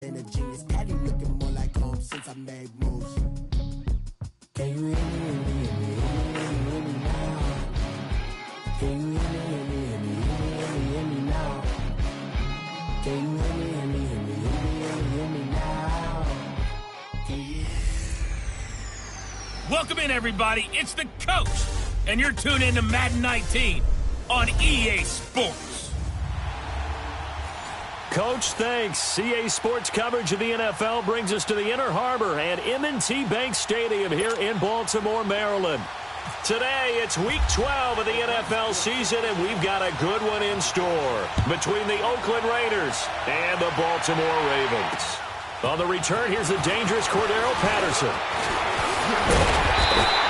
And a genius Patty looking more like home since I made moves. Can you hear me, hear me, hear me, hear me now? Can you hear me, hear me, hear me, hear me, hear me now? Can you hear me, hear me, hear me, hear me, hear me now? Can you... Welcome in, everybody. It's the coach, and you're tuned in to Madden 19 on EA Sports. Coach, thanks. EA Sports coverage of the NFL brings us to the Inner Harbor and M&T Bank Stadium here in Baltimore, Maryland. Today, it's Week 12 of the NFL season, and we've got a good one in store between the Oakland Raiders and the Baltimore Ravens. On the return, here's the dangerous Cordero Patterson.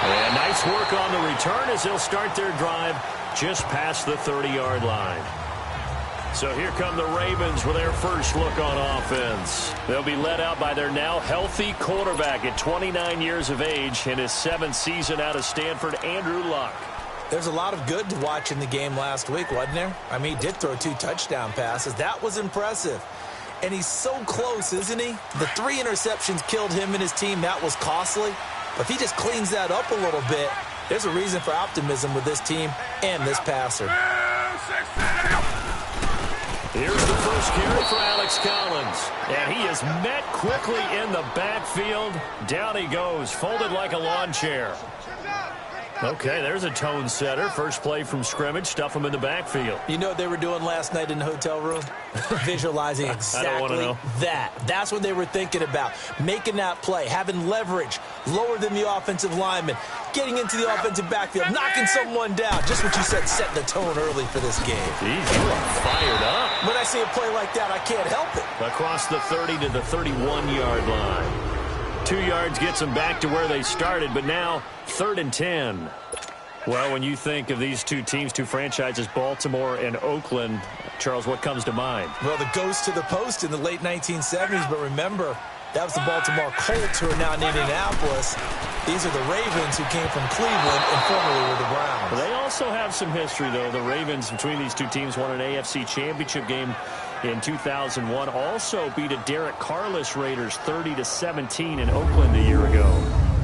And nice work on the return as they'll start their drive just past the 30-yard line. So here come the Ravens with their first look on offense. They'll be led out by their now healthy quarterback at 29 years of age in his 7th season out of Stanford, Andrew Luck. There's a lot of good to watch in the game last week, wasn't there? I mean, he did throw 2 touchdown passes. That was impressive. And he's so close, isn't he? The 3 interceptions killed him and his team. That was costly. But if he just cleans that up a little bit, there's a reason for optimism with this team and this passer. Here's the first carry for Alex Collins. And he is met quickly in the backfield. Down he goes, folded like a lawn chair. Okay, there's a tone setter. First play from scrimmage, stuff him in the backfield. You know what they were doing last night in the hotel room? Visualizing exactly that. That's what they were thinking about. Making that play, having leverage, lower than the offensive lineman, getting into the offensive backfield, knocking someone down. Just what you said, setting the tone early for this game. Jeez, you are fired up. When I see a play like that, I can't help it. Across the 30 to the 31-yard line. 2 yards gets them back to where they started, but now 3rd and 10. Well, when you think of these two teams, two franchises, Baltimore and Oakland, Charles, what comes to mind? Well, the ghost to the post in the late 1970s, but remember, that was the Baltimore Colts who are now in Indianapolis. These are the Ravens who came from Cleveland and formerly were the Browns. They also have some history, though. The Ravens, between these two teams, won an AFC championship game in 2001. Also beat a Derek Carless Raiders 30-17 in Oakland a year ago.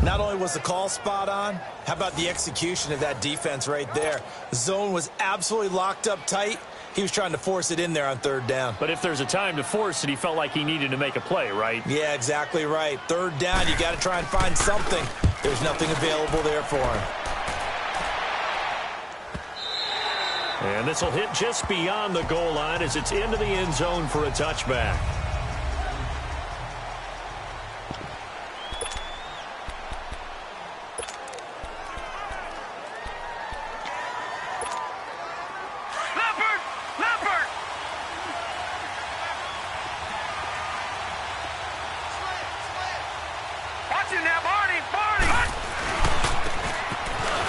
Not only was the call spot on, how about the execution of that defense right there? The zone was absolutely locked up tight. He was trying to force it in there on 3rd down. But if there's a time to force it, he felt like he needed to make a play, right? Yeah, exactly right. 3rd down, you got to try and find something. There's nothing available there for him. And this will hit just beyond the goal line as it's into the end zone for a touchback.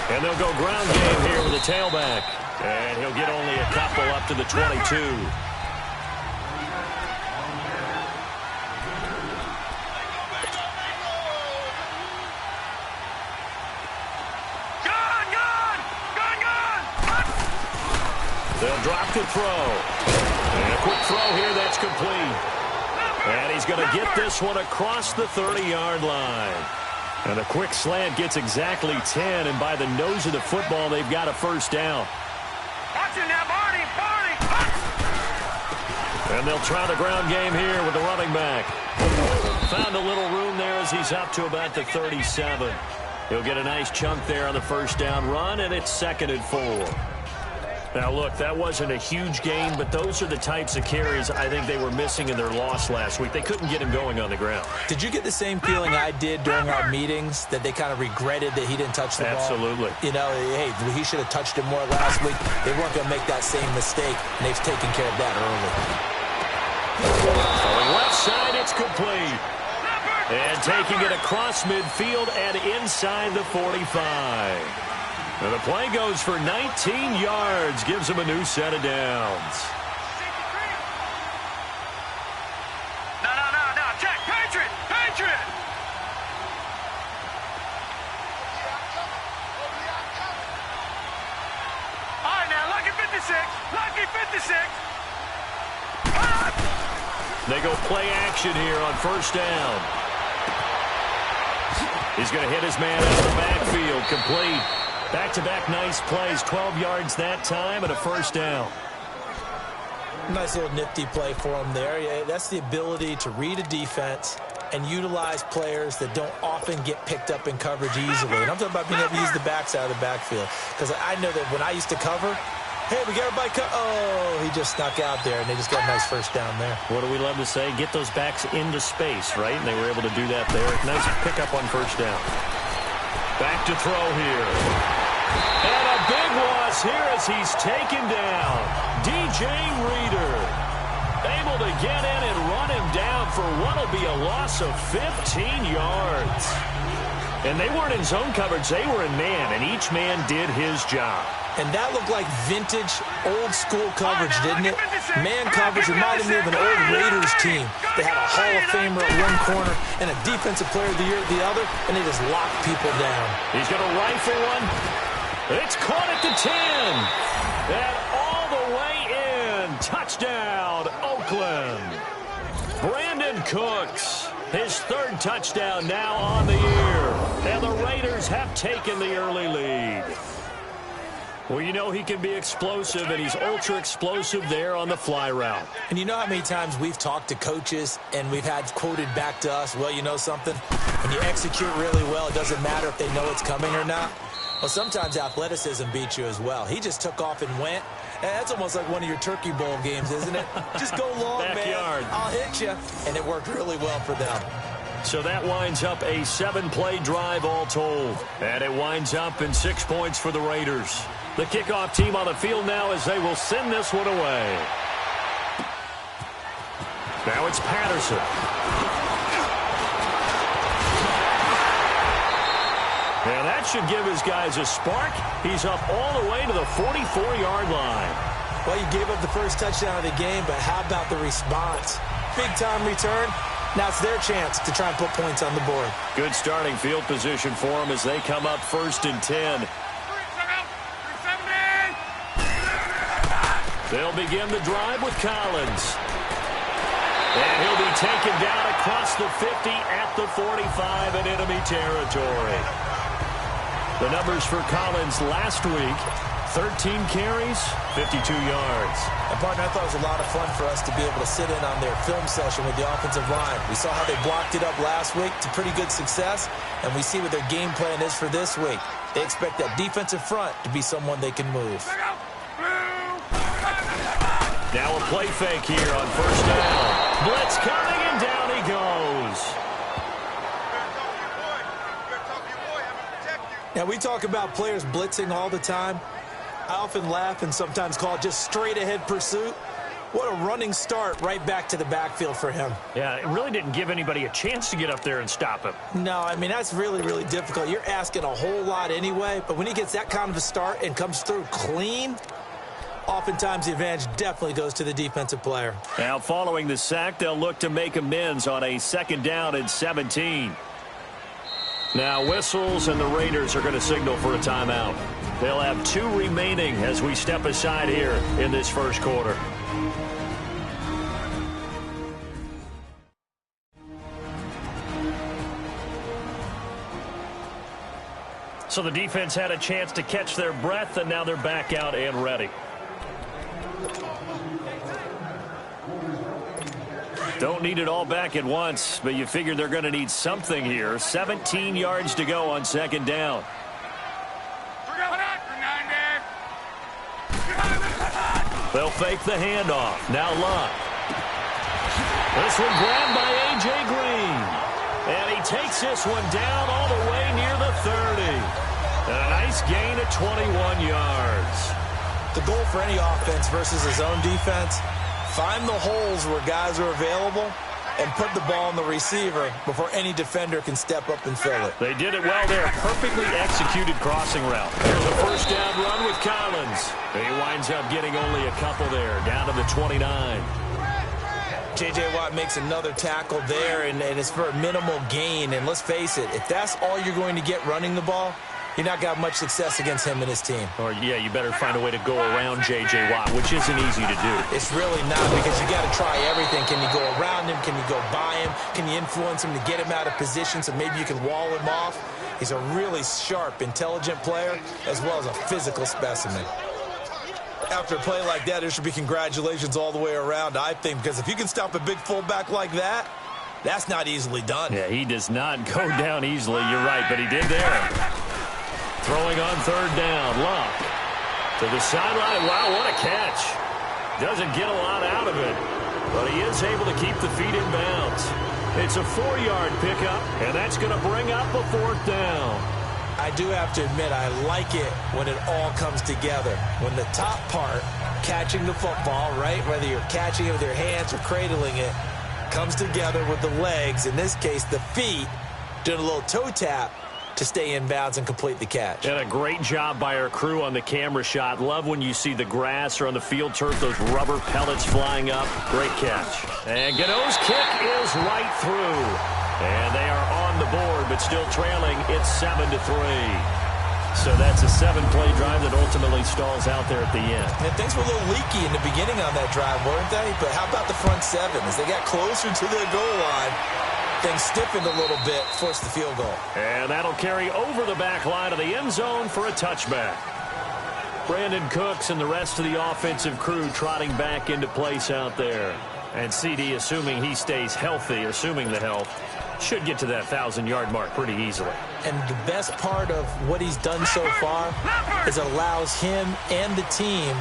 And they'll go ground game here with the tailback. And he'll get only a couple up to the 22. They'll drop the throw. And a quick throw here that's complete. And he's going to get this one across the 30-yard line. And a quick slant gets exactly 10, and by the nose of the football, they've got a first down. And they'll try the ground game here with the running back. Found a little room there as he's up to about the 37. He'll get a nice chunk there on the first down run, and it's 2nd and 4. Now, look, that wasn't a huge gain, but those are the types of carries I think they were missing in their loss last week. They couldn't get him going on the ground. Did you get the same feeling I did during our meetings, that they kind of regretted that he didn't touch the ball? Absolutely. You know, hey, he should have touched it more last week. They weren't going to make that same mistake, and they've taken care of that early. On the left side, it's complete. And taking it across midfield and inside the 45. And the play goes for 19 yards, gives him a new set of downs. No, check, Patriot! All right, now, lucky 56. They go play action here on first down. He's going to hit his man out of the backfield. Complete. Back-to-back nice plays. 12 yards that time and a first down. Nice little nifty play for him there. Yeah, that's the ability to read a defense and utilize players that don't often get picked up in coverage easily. And I'm talking about being able to use the backside of the backfield. Because I know that when I used to cover, hey, we got everybody oh, he just snuck out there, and they just got a nice first down there. What do we love to say? Get those backs into space, right? And they were able to do that there. Nice pickup on first down. Back to throw here. And a big loss here as he's taken down. DJ Reader able to get in and run him down for what will be a loss of 15 yards. And they weren't in zone coverage. They were in man, and each man did his job. And that looked like vintage, old-school coverage, didn't it? Man coverage reminded me of an old Raiders team. They had a Hall of Famer at one corner and a Defensive Player of the Year at the other, and they just locked people down. He's going to rifle one. It's caught at the 10. And all the way in. Touchdown, Oakland. Brandon Cooks, his third touchdown now on the year. And the Raiders have taken the early lead. Well, you know he can be explosive, and he's ultra-explosive there on the fly route. And you know how many times we've talked to coaches and we've had quoted back to us, well, you know something? When you execute really well, it doesn't matter if they know it's coming or not. Well, sometimes athleticism beats you as well. He just took off and went. And that's almost like one of your Turkey Bowl games, isn't it? Just go long, Backyard. man. I'll hit you. And it worked really well for them. So that winds up a 7-play drive all told. And it winds up in 6 points for the Raiders. The kickoff team on the field now as they will send this one away. Now it's Patterson. And that should give his guys a spark. He's up all the way to the 44-yard line. Well, you gave up the first touchdown of the game, but how about the response? Big-time return. Now it's their chance to try and put points on the board. Good starting field position for them as they come up 1st and 10. They'll begin the drive with Collins. And he'll be taken down across the 50 at the 45 in enemy territory. The numbers for Collins last week, 13 carries, 52 yards. And, partner, I thought it was a lot of fun for us to be able to sit in on their film session with the offensive line. We saw how they blocked it up last week to pretty good success, and we see what their game plan is for this week. They expect that defensive front to be someone they can move. Now a play fake here on first down. Blitz coming, and down he goes. Now, we talk about players blitzing all the time. I often laugh and sometimes call it just straight-ahead pursuit. What a running start right back to the backfield for him. Yeah, it really didn't give anybody a chance to get up there and stop him. No, I mean, that's really, really difficult. You're asking a whole lot anyway, but when he gets that kind of a start and comes through clean, oftentimes the advantage definitely goes to the defensive player. Now, following the sack, they'll look to make amends on a 2nd down and 17. Now, whistles, and the Raiders are going to signal for a timeout. They'll have 2 remaining as we step aside here in this first quarter. So the defense had a chance to catch their breath, and now they're back out and ready. Don't need it all back at once, but you figure they're going to need something here. 17 yards to go on 2nd down. They'll fake the handoff. Now Luck. This one grabbed by A.J. Green. And he takes this one down all the way near the 30. And a nice gain of 21 yards. The goal for any offense versus his own defense, find the holes where guys are available and put the ball on the receiver before any defender can step up and fill it. They did it well there. Perfectly executed crossing route. There's a first down run with Collins. He winds up getting only a couple there, down to the 29. J.J. Watt makes another tackle there, and it's for a minimal gain. And let's face it, if that's all you're going to get running the ball, you're not going to have much success against him and his team. Or, yeah, you better find a way to go around J.J. Watt, which isn't easy to do. It's really not, because you got to try everything. Can you go around him? Can you go by him? Can you influence him to get him out of position so maybe you can wall him off? He's a really sharp, intelligent player, as well as a physical specimen. After a play like that, there should be congratulations all the way around, I think, because if you can stop a big fullback like that, that's not easily done. Yeah, he does not go down easily. You're right, but he did there. Throwing on third down, Luck to the sideline. Wow, what a catch. Doesn't get a lot out of it, but he is able to keep the feet in bounds. It's a 4-yard pickup, and that's going to bring up a 4th down. I do have to admit, I like it when it all comes together. When the top part, catching the football, right, whether you're catching it with your hands or cradling it, comes together with the legs, in this case the feet, doing a little toe tap to stay in bounds and complete the catch. And a great job by our crew on the camera shot. Love when you see the grass or on the field turf, those rubber pellets flying up. Great catch. And Godot's kick is right through. And they are on the board, but still trailing. It's 7-3. So that's a 7-play drive that ultimately stalls out there at the end. And things were a little leaky in the beginning on that drive, weren't they? But how about the front seven? As they got closer to the goal line, things stiffened a little bit, forced the field goal. And that'll carry over the back line of the end zone for a touchback. Brandon Cooks and the rest of the offensive crew trotting back into place out there. And CD, assuming he stays healthy, assuming the health, should get to that 1,000-yard mark pretty easily. And the best part of what he's done so far is it allows him and the team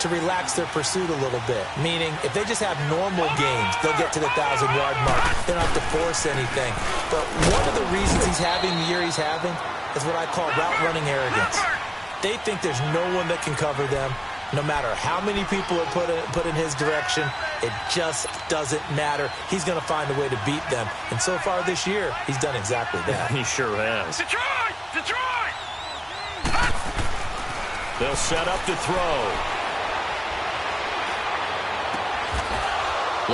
to relax their pursuit a little bit. Meaning, if they just have normal games, they'll get to the 1,000-yard mark. They don't have to force anything. But one of the reasons he's having the year he's having is what I call route-running arrogance. They think there's no one that can cover them. No matter how many people are put in his direction, it just doesn't matter. He's going to find a way to beat them. And so far this year, he's done exactly that. He sure has. Detroit! Detroit! They'll set up to throw.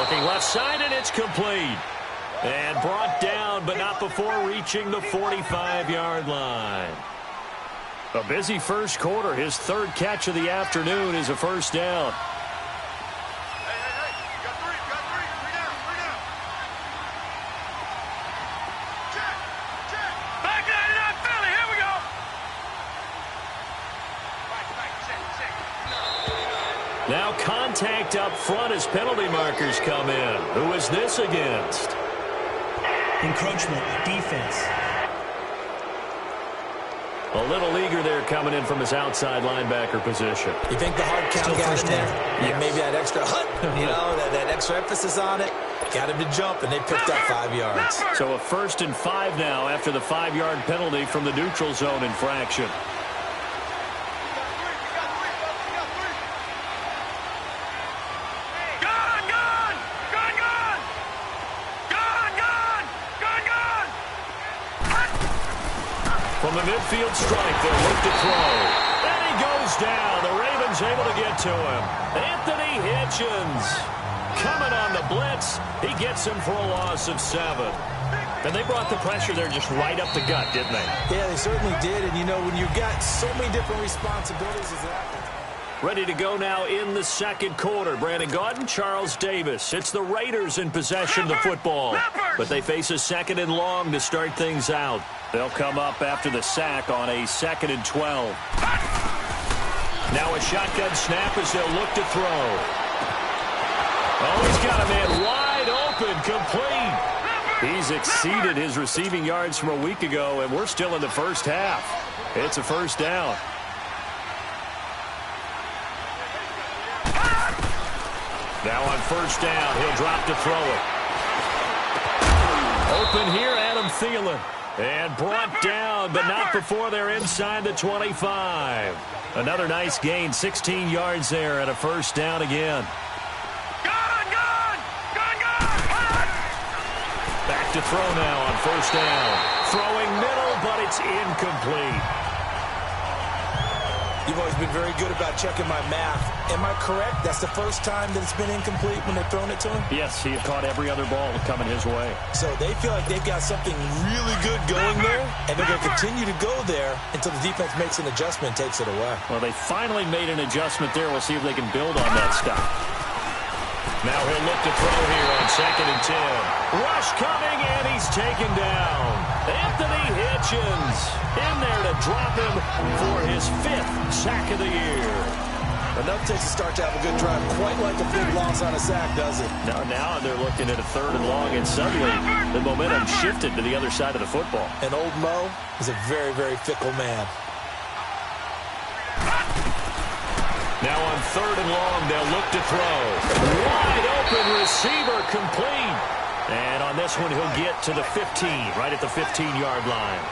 Looking left side, and it's complete. And brought down, but not before reaching the 45-yard line. A busy first quarter. His 3rd catch of the afternoon is a first down. Hey, you got three. Three down. Check. Back 99 Philly, here we go. Check. Now contact up front as penalty markers come in. Who is this against? Encroachment, defense. A little eager there coming in from his outside linebacker position. You think the hard count got him there? Yes. And maybe that extra that extra emphasis on it got him to jump, and they picked up 5 yards. So a 1st and 5 now after the 5-yard penalty from the neutral zone infraction. From the midfield strike, they'll look to throw. And he goes down. The Ravens able to get to him. Anthony Hitchens coming on the blitz. He gets him for a loss of 7. And they brought the pressure there just right up the gut, didn't they? Yeah, they certainly did. And, you know, when you've got so many different responsibilities as that. Ready to go now in the second quarter. Brandon Gaudin, Charles Davis. It's the Raiders in possession of the football. But they face a 2nd and long to start things out. They'll come up after the sack on a 2nd and 12. Now a shotgun snap as they'll look to throw. Oh, he's got a man wide open, complete. He's exceeded his receiving yards from a week ago, and we're still in the first half. It's a first down. Now on first down, he'll drop to throw it. Open here, Adam Thielen. And brought down, but not before they're inside the 25. Another nice gain, 16 yards there, and a first down again. Gone! Back to throw now on first down. Throwing middle, but it's incomplete. You've always been very good about checking my math. Am I correct? That's the first time that it's been incomplete when they've thrown it to him? Yes, he had caught every other ball coming his way. So they feel like they've got something really good going there, and they're going to continue to go there until the defense makes an adjustment and takes it away. Well, they finally made an adjustment there. We'll see if they can build on that stop. Now he'll look to throw here on 2nd and 10. Rush coming, and he's taken down. Anthony Hitchens in there to drop him for his 5th sack of the year. Enough takes a start to have a good drive. Quite like a big loss on a sack, does it? Now they're looking at a 3rd and long, and suddenly the momentum shifted to the other side of the football. And old Mo is a very, very fickle man. Now on 3rd and long, they'll look to throw. Wide open receiver complete. And on this one, he'll get to the 15, right at the 15-yard line.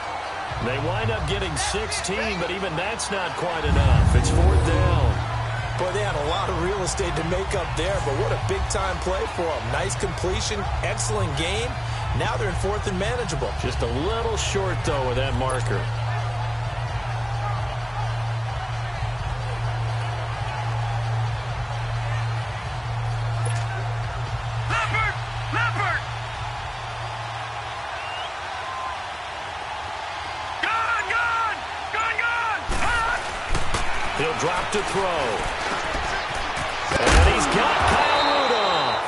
They wind up getting 16, but even that's not quite enough. It's 4th down. Boy, they had a lot of real estate to make up there, but what a big-time play for them. Nice completion, excellent game. Now they're in 4th and manageable. Just a little short, though, with that marker. He'll drop to throw. And he's got Kyle Rudolph.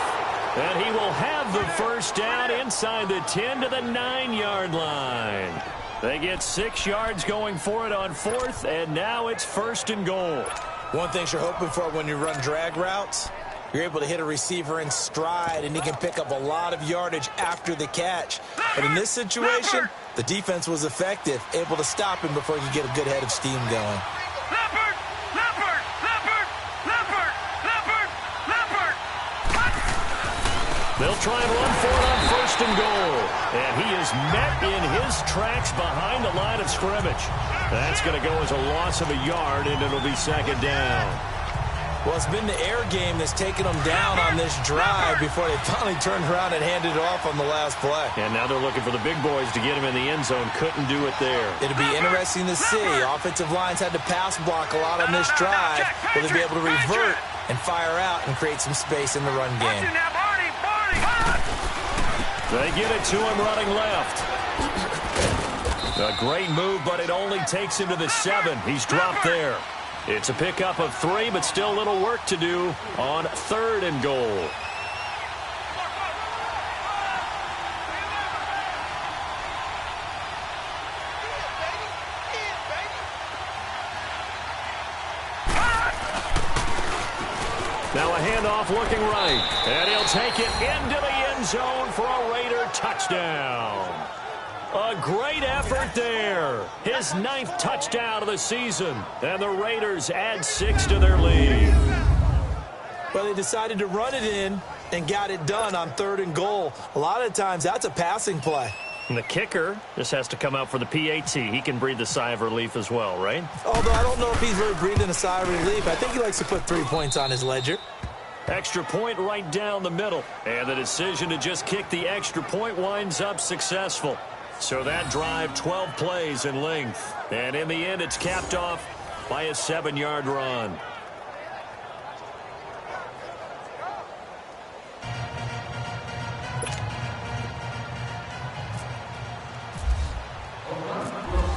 And he will have the first down inside the 10 to the 9-yard line. They get 6 yards going for it on 4th, and now it's 1st and goal. One thing you're hoping for when you run drag routes, you're able to hit a receiver in stride, and he can pick up a lot of yardage after the catch. But in this situation, the defense was effective, able to stop him before he could get a good head of steam going. They'll try and run for it on 1st and goal. And he is met in his tracks behind the line of scrimmage. That's going to go as a loss of a yard, and it'll be 2nd down. Well, it's been the air game that's taken them down on this drive before they finally turned around and handed it off on the last play. And now they're looking for the big boys to get him in the end zone. Couldn't do it there. It'll be interesting to see. Offensive lines had to pass block a lot on this drive. Will they be able to revert and fire out and create some space in the run game? They get it to him running left. A great move, but it only takes him to the 7. He's dropped there. It's a pickup of 3, but still a little work to do on 3rd and goal. Now a handoff looking right. And he'll take it into the end zone for a Raider touchdown. A great effort there. His 9th touchdown of the season. And the Raiders add 6 to their lead. Well, they decided to run it in and got it done on 3rd and goal. A lot of times that's a passing play. And the kicker just has to come out for the PAT. He can breathe a sigh of relief as well, right? Although I don't know if he's really breathing a sigh of relief. I think he likes to put 3 points on his ledger. Extra point right down the middle. And the decision to just kick the extra point winds up successful. So that drive, 12 plays in length. And in the end, it's capped off by a 7-yard run.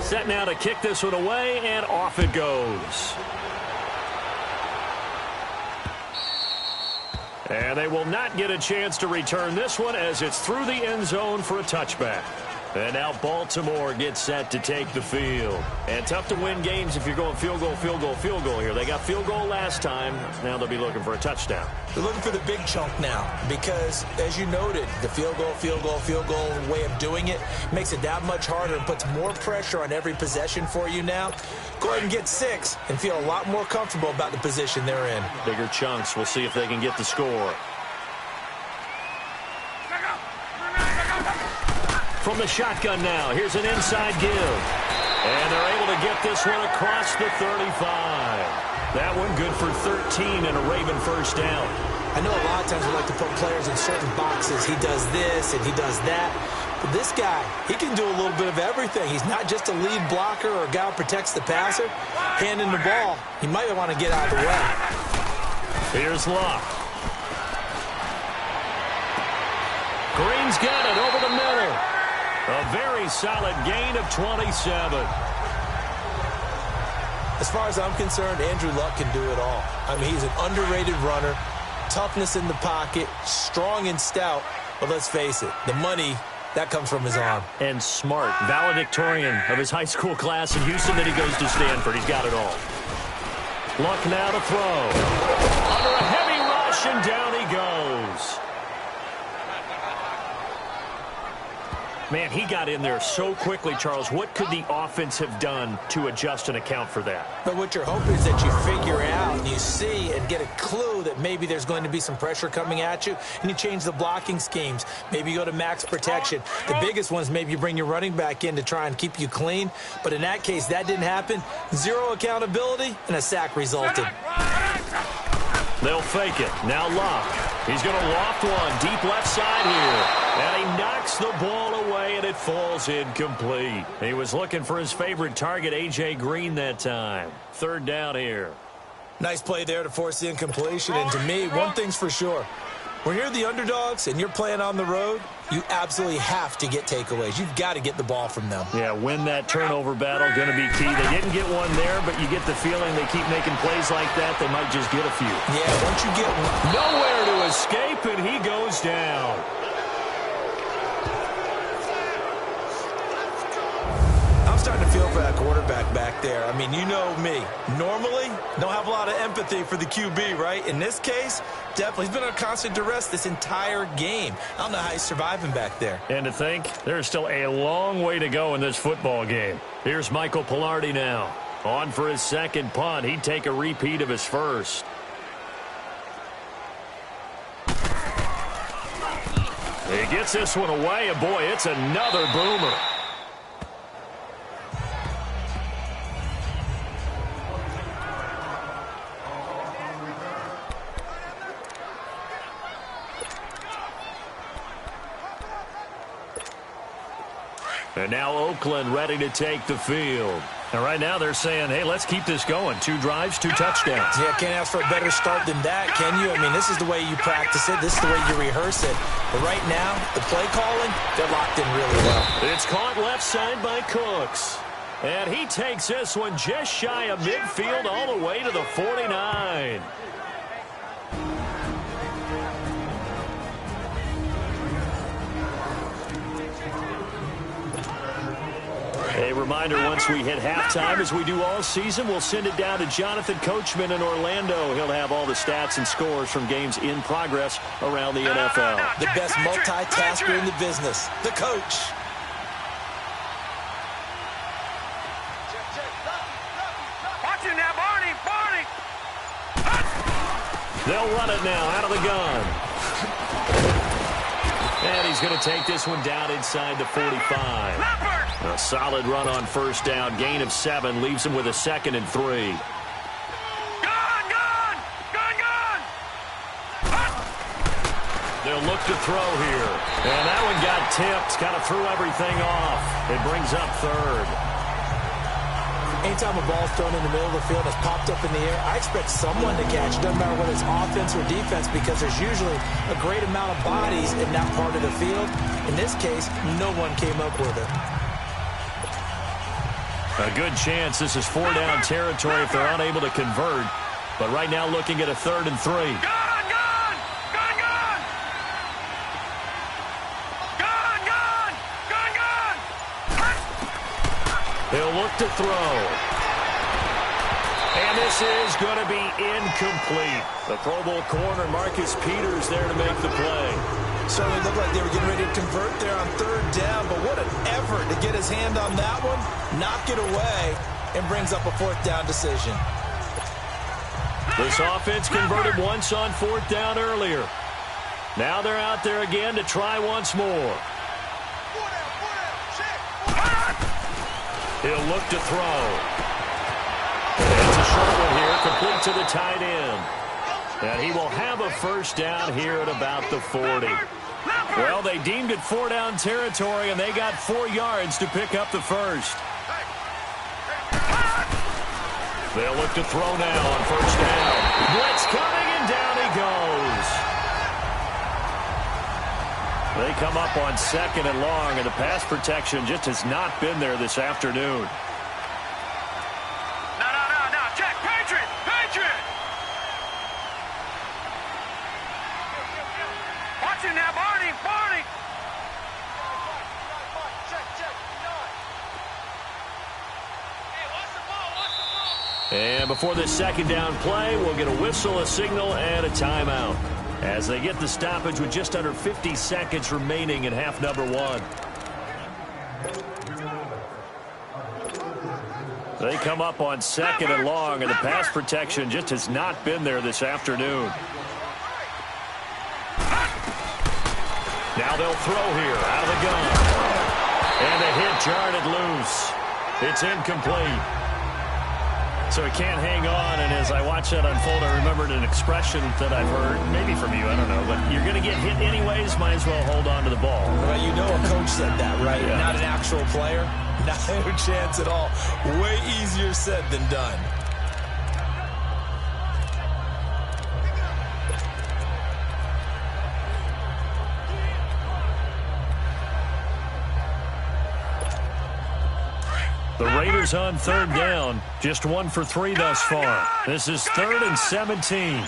Set now to kick this one away, and off it goes. And they will not get a chance to return this one as it's through the end zone for a touchback. And now Baltimore gets set to take the field. And tough to win games if you're going field goal, field goal, field goal here. They got field goal last time. Now they'll be looking for a touchdown. They're looking for the big chunk now because, as you noted, the field goal, field goal, field goal way of doing it makes it that much harder and puts more pressure on every possession for you now. Go ahead and get 6 and feel a lot more comfortable about the position they're in. Bigger chunks. We'll see if they can get the score. From the shotgun now, here's an inside give. And they're able to get this one across the 35. That one good for 13 and a Raven first down. I know a lot of times we like to put players in certain boxes. He does this and he does that. But this guy, he can do a little bit of everything. He's not just a lead blocker or a guy who protects the passer. Handing the ball, he might want to get out of the way. Here's Luck. Green's got it over the middle. A very solid gain of 27. As far as I'm concerned, Andrew Luck can do it all. I mean, he's an underrated runner, toughness in the pocket, strong and stout. But let's face it, the money, that comes from his arm. And smart, valedictorian of his high school class in Houston. Then he goes to Stanford. He's got it all. Luck now to throw. Under a heavy rush, and down he goes. Man, he got in there so quickly, Charles. What could the offense have done to adjust and account for that? But what you're hoping is that you figure out and you see and get a clue that maybe there's going to be some pressure coming at you, and you change the blocking schemes. Maybe you go to max protection. The biggest one is maybe you bring your running back in to try and keep you clean. But in that case, that didn't happen. Zero accountability, and a sack resulted. They'll fake it. Now Luck. He's going to loft one deep left side here. And he knocks the ball away, and it falls incomplete. He was looking for his favorite target, A.J. Green, that time. Third down here. Nice play there to force the incompletion. And to me, one thing's for sure. When you're the underdogs and you're playing on the road, you absolutely have to get takeaways. You've got to get the ball from them. Yeah, win that turnover battle, going to be key. They didn't get one there, but you get the feeling they keep making plays like that, they might just get a few. Yeah, once you get one. Nowhere to escape, and he goes down. I'm starting to feel for that quarterback back there. I mean, you know me. Normally, don't have a lot of empathy for the QB, right? In this case, definitely. He's been under constant duress this entire game. I don't know how he's surviving back there. And to think, there's still a long way to go in this football game. Here's Michael Pilardi now. On for his second punt. He'd take a repeat of his first. He gets this one away, and boy, it's another boomer. And now Oakland ready to take the field. And right now they're saying, hey, let's keep this going. 2 drives, 2 touchdowns. Yeah, can't ask for a better start than that, can you? I mean, this is the way you practice it. This is the way you rehearse it. But right now, the play calling, they're locked in really well. It's caught left side by Cooks. And he takes this one just shy of midfield all the way to the 49. A reminder, once we hit halftime, as we do all season, we'll send it down to Jonathan Coachman in Orlando. He'll have all the stats and scores from games in progress around the NFL. The best multitasker in the business, the coach. Watch him now, Barney! They'll run it now out of the gun. And he's going to take this one down inside the 45. A solid run on first down. Gain of 7 leaves him with a 2nd and 3. Gone! They'll look to throw here. And that one got tipped. Kind of threw everything off. It brings up 3rd. Anytime a ball's thrown in the middle of the field, it's popped up in the air, I expect someone to catch it. Doesn't matter whether it's offense or defense, because there's usually a great amount of bodies in that part of the field. In this case, no one came up with it. A good chance this is 4-down territory if they're unable to convert. But right now looking at a 3rd and 3. He'll look to throw. And this is going to be incomplete. The Pro Bowl corner, Marcus Peters, there to make the play. Certainly looked like they were getting ready to convert there on 3rd down, but what an effort to get his hand on that one, knock it away, and brings up a 4th down decision. This offense converted once on 4th down earlier. Now they're out there again to try once more. He'll look to throw. It's a short one here, complete to the tight end. And he will have a first down here at about the 40. Well, they deemed it 4-down territory, and they got 4 yards to pick up the first. They'll look to throw now on first down. Blitz coming, and down he goes. They come up on 2nd and long, and the pass protection just has not been there this afternoon. No, check, Patriot! Watch it now, Barney! And before this 2nd down play, we'll get a whistle, a signal, and a timeout as they get the stoppage with just under 50 seconds remaining in half number 1. They come up on 2nd and long, and the pass protection just has not been there this afternoon. Now they'll throw here out of the gun. And the hit jarred it loose. It's incomplete. So he can't hang on, and as I watch that unfold, I remembered an expression that I've heard, maybe from you, I don't know, but you're going to get hit anyways, might as well hold on to the ball. Well, you know a coach said that, right? Yeah. Not an actual player. Not a chance at all. Way easier said than done. The Raiders on 3rd down. Just 1 for 3 thus far. This is 3rd and 17.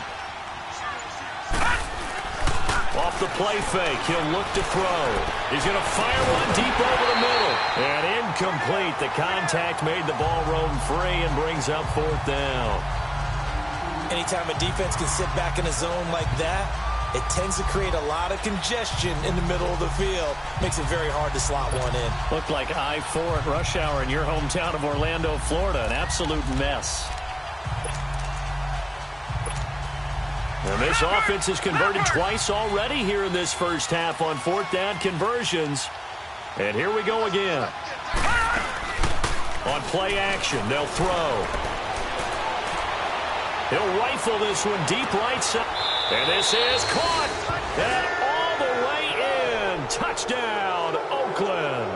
Off the play fake, he'll look to throw. He's going to fire one deep over the middle. And incomplete. The contact made the ball roam free and brings up 4th down. Anytime a defense can sit back in a zone like that, it tends to create a lot of congestion in the middle of the field. Makes it very hard to slot one in. Looked like I-4 at rush hour in your hometown of Orlando, Florida. An absolute mess. And this offense has converted twice already here in this first half on 4th down conversions. And here we go again. On play action, they'll throw. He'll rifle this one deep right side. And this is caught. And all the way in. Touchdown, Oakland.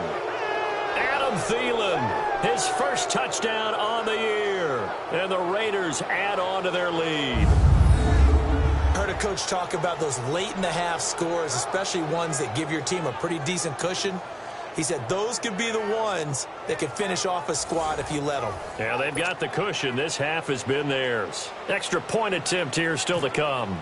Adam Thielen, his first touchdown on the year. And the Raiders add on to their lead. Heard a coach talk about those late-in-the-half scores, especially ones that give your team a pretty decent cushion. He said those could be the ones that could finish off a squad if you let them. Yeah, they've got the cushion. This half has been theirs. Extra point attempt here still to come.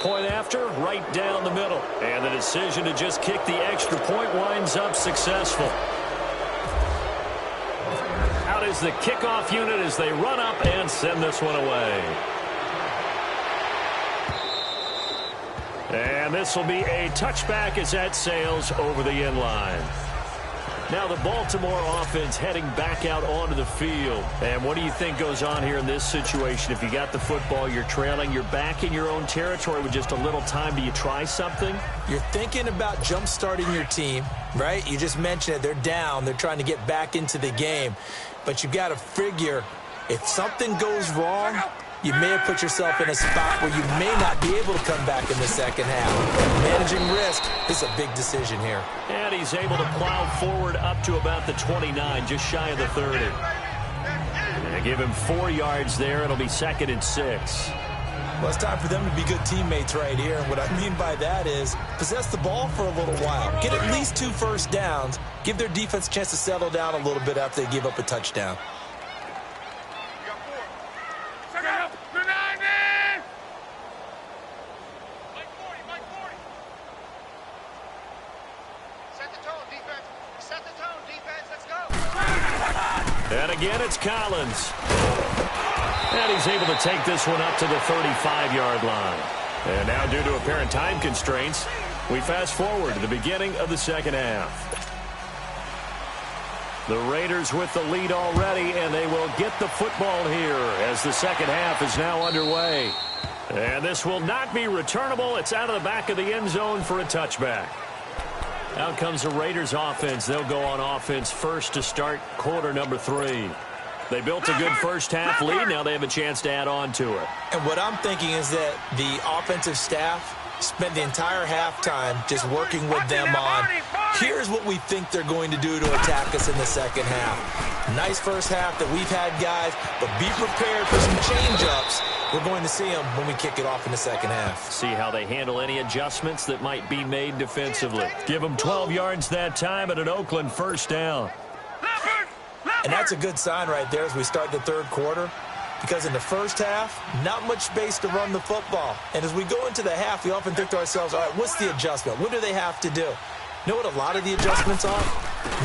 Point after, right down the middle. And the decision to just kick the extra point winds up successful. Out is the kickoff unit as they run up and send this one away. And this will be a touchback as that sails over the end line. Now the Baltimore offense heading back out onto the field. And what do you think goes on here in this situation? If you got the football, you're trailing, you're back in your own territory with just a little time. Do you try something? You're thinking about jump-starting your team, right? You just mentioned it. They're down. They're trying to get back into the game. But you've got to figure if something goes wrong, you may have put yourself in a spot where you may not be able to come back in the second half. Managing risk is a big decision here. And he's able to plow forward up to about the 29, just shy of the 30. And they give him 4 yards there. It'll be 2nd and 6. Well, it's time for them to be good teammates right here. And what I mean by that is possess the ball for a little while. Get at least 2 first downs. Give their defense a chance to settle down a little bit after they give up a touchdown. And again, it's Collins. And he's able to take this one up to the 35-yard line. And now, due to apparent time constraints, we fast forward to the beginning of the second half. The Raiders with the lead already, and they will get the football here as the second half is now underway. And this will not be returnable. It's out of the back of the end zone for a touchback. Out comes the Raiders offense. They'll go on offense first to start quarter number 3. They built a good first-half lead. Now they have a chance to add on to it. And what I'm thinking is that the offensive staff spent the entire halftime just working with them on, here's what we think they're going to do to attack us in the second half. Nice first half that we've had, guys, but be prepared for some change-ups. We're going to see them when we kick it off in the second half. See how they handle any adjustments that might be made defensively. Give them 12 yards that time at an Oakland first down. And that's a good sign right there as we start the third quarter, because in the first half, not much space to run the football. And as we go into the half, we often think to ourselves, all right, what's the adjustment? What do they have to do? You know what a lot of the adjustments are?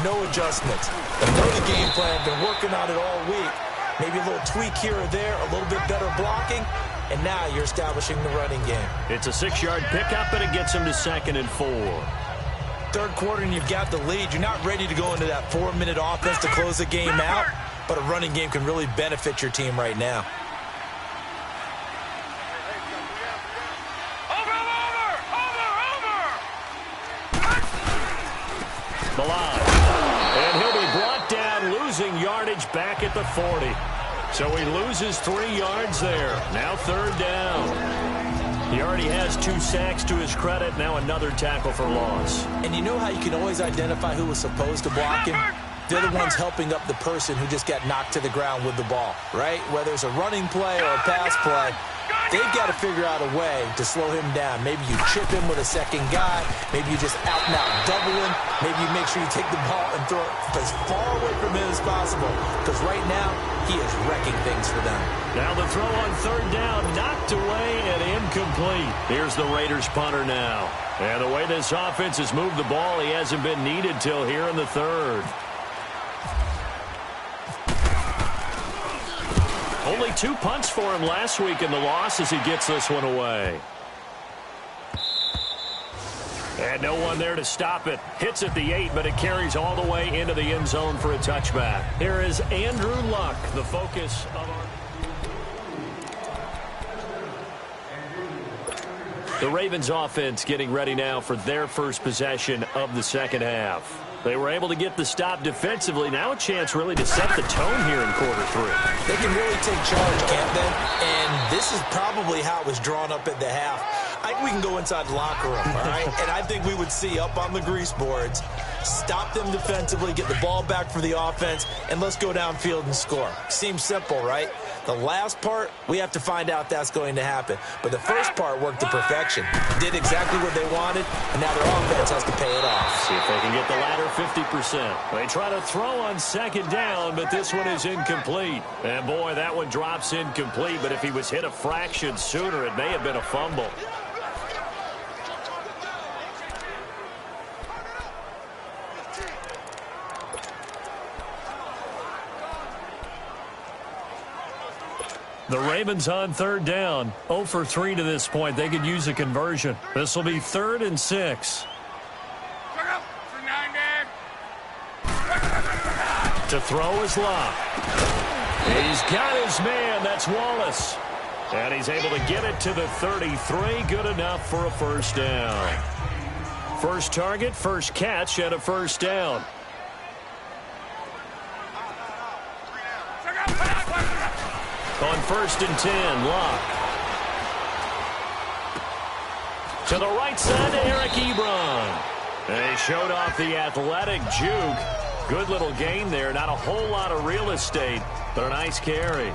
No adjustments. They know the game plan, been working on it all week. Maybe a little tweak here or there, a little bit better blocking, and now you're establishing the running game. It's a 6-yard pickup, and it gets them to 2nd and 4. Third quarter, and you've got the lead. You're not ready to go into that 4-minute offense to close the game out, but a running game can really benefit your team right now. Milan. And he'll be brought down, losing yardage back at the 40. So he loses 3 yards there. Now 3rd down. He already has 2 sacks to his credit. Now another tackle for loss. And you know how you can always identify who was supposed to block him? They're the ones helping up the person who just got knocked to the ground with the ball, right? Whether it's a running play or a pass play, they've got to figure out a way to slow him down. Maybe you chip him with a second guy. Maybe you just out-and-out double him. Maybe you make sure you take the ball and throw it as far away from him as possible, because right now he is wrecking things for them. Now the throw on 3rd down, knocked away and incomplete. Here's the Raiders punter now. And the way this offense has moved the ball, he hasn't been needed till here in the 3rd. Only 2 punts for him last week in the loss as he gets this one away. And no one there to stop it. Hits at the 8, but it carries all the way into the end zone for a touchback. Here is Andrew Luck, the focus of our... The Ravens offense getting ready now for their first possession of the second half. They were able to get the stop defensively. Now a chance really to set the tone here in quarter 3. They can really take charge, can't they? And this is probably how it was drawn up at the half. I think we can go inside the locker room, all right? And I think we would see up on the grease boards, stop them defensively, get the ball back for the offense, and let's go downfield and score. Seems simple, right? The last part, we have to find out that's going to happen. But the first part worked to perfection. Did exactly what they wanted, and now their offense has to pay it off. See if they can get the latter 50%. They try to throw on 2nd down, but this one is incomplete. And boy, that one drops incomplete, but if he was hit a fraction sooner, it may have been a fumble. The Ravens on 3rd down. 0 for 3 to this point. They could use a conversion. This will be 3rd and 6. To throw is Locke. He's got his man. That's Wallace. And he's able to get it to the 33. Good enough for a first down. First target, first catch, and a first down. On 1st and 10, Locke. To the right side to Eric Ebron. And he showed off the athletic juke. Good little gain there. Not a whole lot of real estate, but a nice carry.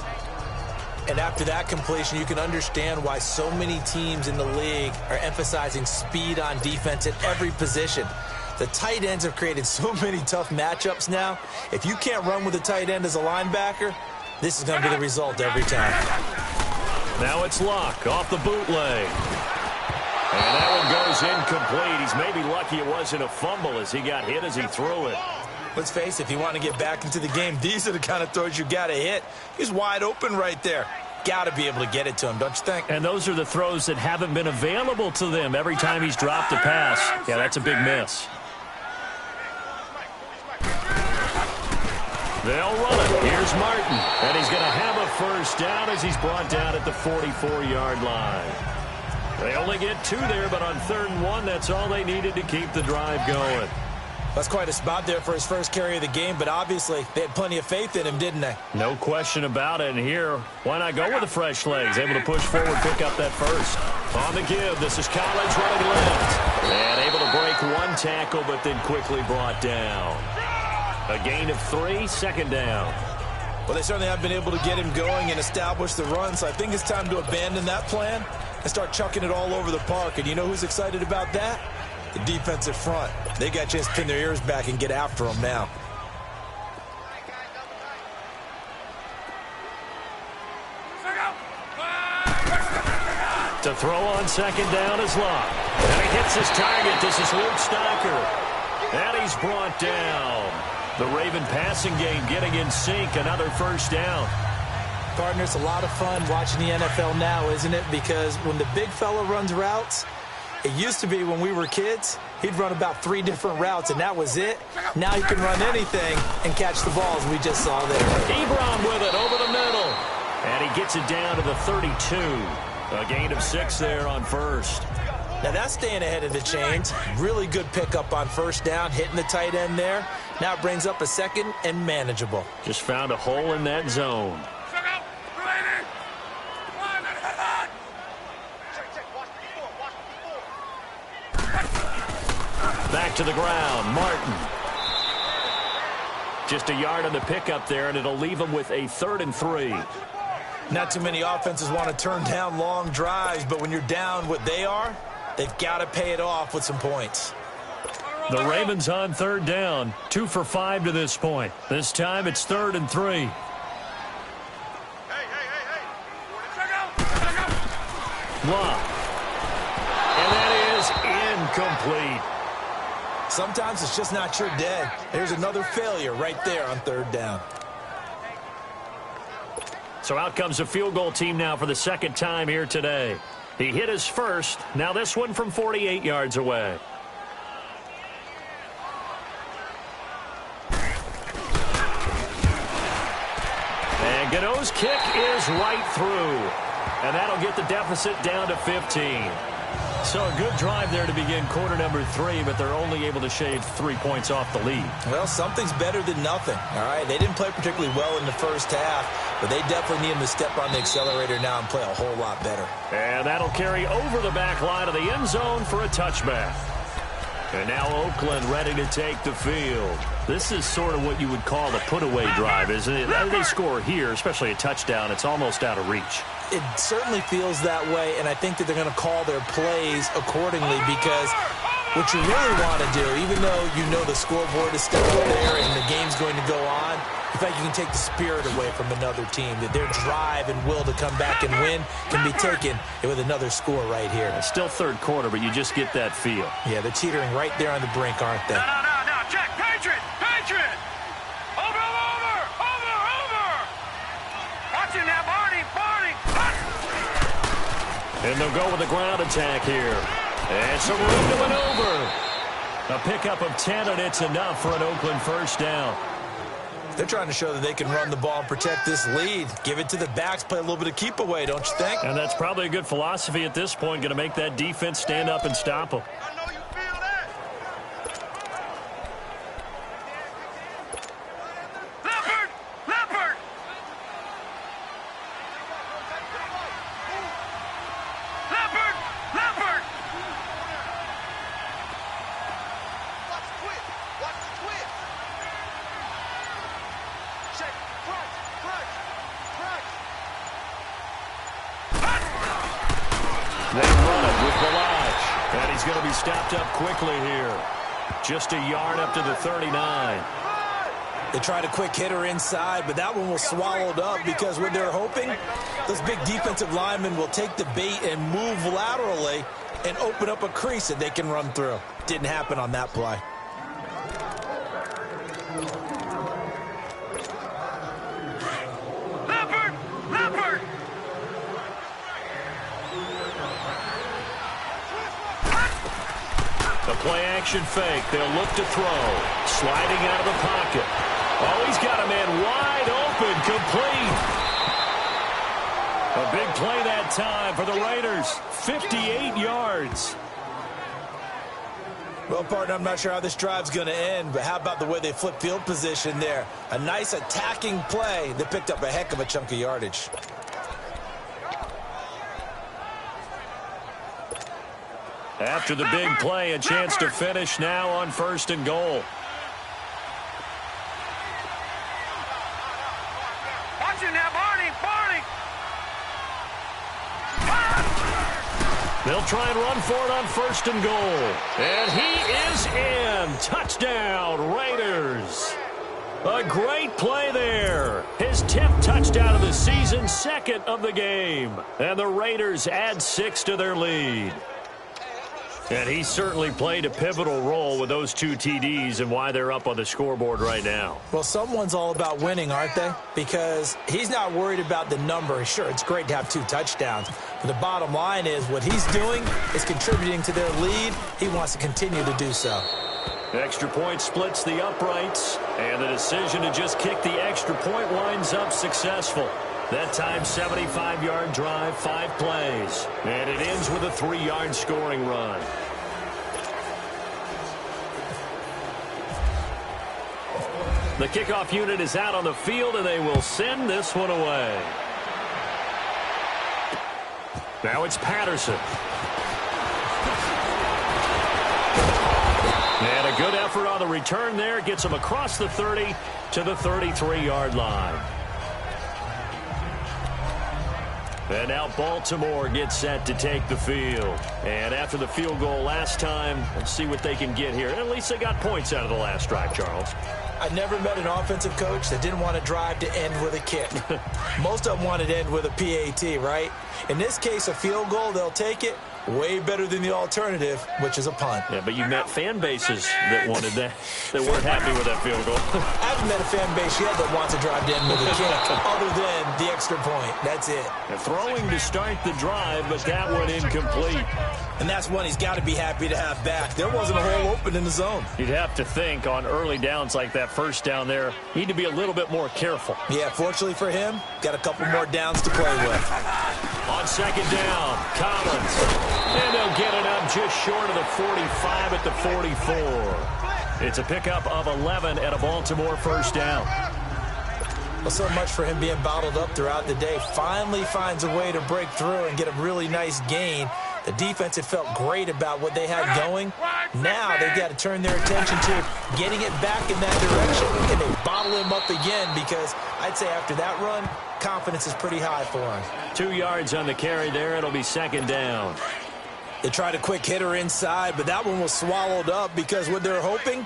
And after that completion, you can understand why so many teams in the league are emphasizing speed on defense at every position. The tight ends have created so many tough matchups now. If you can't run with a tight end as a linebacker, this is going to be the result every time. Now it's Locke off the bootleg. And that one goes incomplete. He's maybe lucky it wasn't a fumble as he got hit as he threw it. Let's face it, if you want to get back into the game, these are the kind of throws you got to hit. He's wide open right there. Got to be able to get it to him, don't you think? And those are the throws that haven't been available to them every time he's dropped a pass. Yeah, that's a big miss. They'll run it. Here's Martin. And he's going to have a first down as he's brought down at the 44-yard line. They only get 2 there, but on 3rd and 1, that's all they needed to keep the drive going. That's quite a spot there for his first carry of the game, but obviously they had plenty of faith in him, didn't they? No question about it. And here, why not go with the fresh legs? Able to push forward, pick up that first. On the give, this is Collins running left. And able to break one tackle, but then quickly brought down. A gain of 3, second down. Well, they certainly have been able to get him going and establish the run, so I think it's time to abandon that plan and start chucking it all over the park. And you know who's excited about that? The defensive front. They got a chance to pin their ears back and get after him now. To throw on second down is Locke. And he hits his target. This is Luke Stocker. And he's brought down. The Raven passing game getting in sync. Another first down. Partner, it's a lot of fun watching the NFL now, isn't it? Because when the big fella runs routes, it used to be when we were kids, he'd run about 3 different routes, and that was it. Now he can run anything and catch the balls we just saw there. Ebron with it over the middle. And he gets it down to the 32. A gain of 6 there on first. Now that's staying ahead of the chains. Really good pickup on first down, hitting the tight end there. Now it brings up a second and manageable. Just found a hole in that zone. Back to the ground, Martin. Just a yard on the pickup there, and it'll leave him with a 3rd and 3. Not too many offenses want to turn down long drives, but when you're down what they are, they've got to pay it off with some points. The Ravens on 3rd down, 2 for 5 to this point. This time it's 3rd and 3. Locke. And that is incomplete. Sometimes it's just not your day. There's another failure right there on 3rd down. So out comes a field goal team now for the second time here today. He hit his first. Now this one from 48 yards away. And Gano's kick is right through. And that'll get the deficit down to 15. So a good drive there to begin quarter number 3, but they're only able to shave 3 points off the lead. Well, something's better than nothing, all right? They didn't play particularly well in the first half, but they definitely need him to step on the accelerator now and play a whole lot better. And that'll carry over the back line of the end zone for a touchback. And now Oakland ready to take the field. This is sort of what you would call a put-away drive, isn't it? As they score here, especially a touchdown, it's almost out of reach. It certainly feels that way, and I think that they're going to call their plays accordingly because what you really want to do, even though you know the scoreboard is still up there and the game's going to go on, in fact, you can take the spirit away from another team, that their drive and will to come back and win can be taken with another score right here. It's still 3rd quarter, but you just get that feel. Yeah, they're teetering right there on the brink, aren't they? No, check, Patriot! Over! Watch him now, Barney! And they'll go with the ground attack here. And some room to maneuver. A pickup of 10, and it's enough for an Oakland first down. They're trying to show that they can run the ball and protect this lead. Give it to the backs, play a little bit of keep away, don't you think? And that's probably a good philosophy at this point, going to make that defense stand up and stop them. I know you feel that. Leopard! Watch the twist. Check. Crunch. They run it with Balaj. And he's going to be stopped up quickly here. Just a yard up to the 39. They tried a quick hitter inside, but that one was swallowed up because what they're hoping, those big defensive linemen will take the bait and move laterally and open up a crease that they can run through. Didn't happen on that play. Leopard! The play-action fake. They'll look to throw. Sliding out of the pocket. Oh, he's got a man wide open, complete. A big play that time for the Raiders. 58 yards. Well, partner, I'm not sure how this drive's going to end, but how about the way they flip field position there? A nice attacking play that picked up a heck of a chunk of yardage. After the big play, a chance to finish now on 1st and goal. Watch it now, Barney! They'll try and run for it on 1st and goal. And he is in. Touchdown, Raiders. A great play there. His 10th touchdown of the season, 2nd of the game. And the Raiders add 6 to their lead. And he certainly played a pivotal role with those 2 TDs and why they're up on the scoreboard right now. Well, someone's all about winning, aren't they? Because he's not worried about the number. Sure, it's great to have 2 touchdowns. But the bottom line is what he's doing is contributing to their lead. He wants to continue to do so. Extra point splits the uprights. And the decision to just kick the extra point winds up successful. That time, 75-yard drive, 5 plays. And it ends with a 3-yard scoring run. The kickoff unit is out on the field, and they will send this one away. Now it's Patterson. And a good effort on the return there. Gets him across the 30 to the 33-yard line. And now Baltimore gets set to take the field. And after the field goal last time, let's see what they can get here. At least they got points out of the last drive, Charles. I never met an offensive coach that didn't want to drive to end with a kick. Most of them wanted to end with a PAT, right? In this case, a field goal, they'll take it. Way better than the alternative, which is a punt. Yeah, but you met fan bases that wanted that, that weren't happy with that field goal. I haven't met a fan base yet that wants to drive to end with a kick, other than the extra point. That's it. Throwing to start the drive, but that one incomplete. And that's one he's got to be happy to have back. There wasn't a hole open in the zone. You'd have to think on early downs like that first down there, need to be a little bit more careful. Yeah, fortunately for him, got a couple more downs to play with. On 2nd down, Collins. And they'll get it up just short of the 45 at the 44. It's a pickup of 11 at a Baltimore 1st down. Well, so much for him being bottled up throughout the day. Finally finds a way to break through and get a really nice gain. The defense had felt great about what they had going. Now they've got to turn their attention to getting it back in that direction. And they bottle him up again because I'd say after that run, confidence is pretty high for him. 2 yards on the carry there. It'll be 2nd down. They tried a quick hitter inside, but that one was swallowed up because what they're hoping,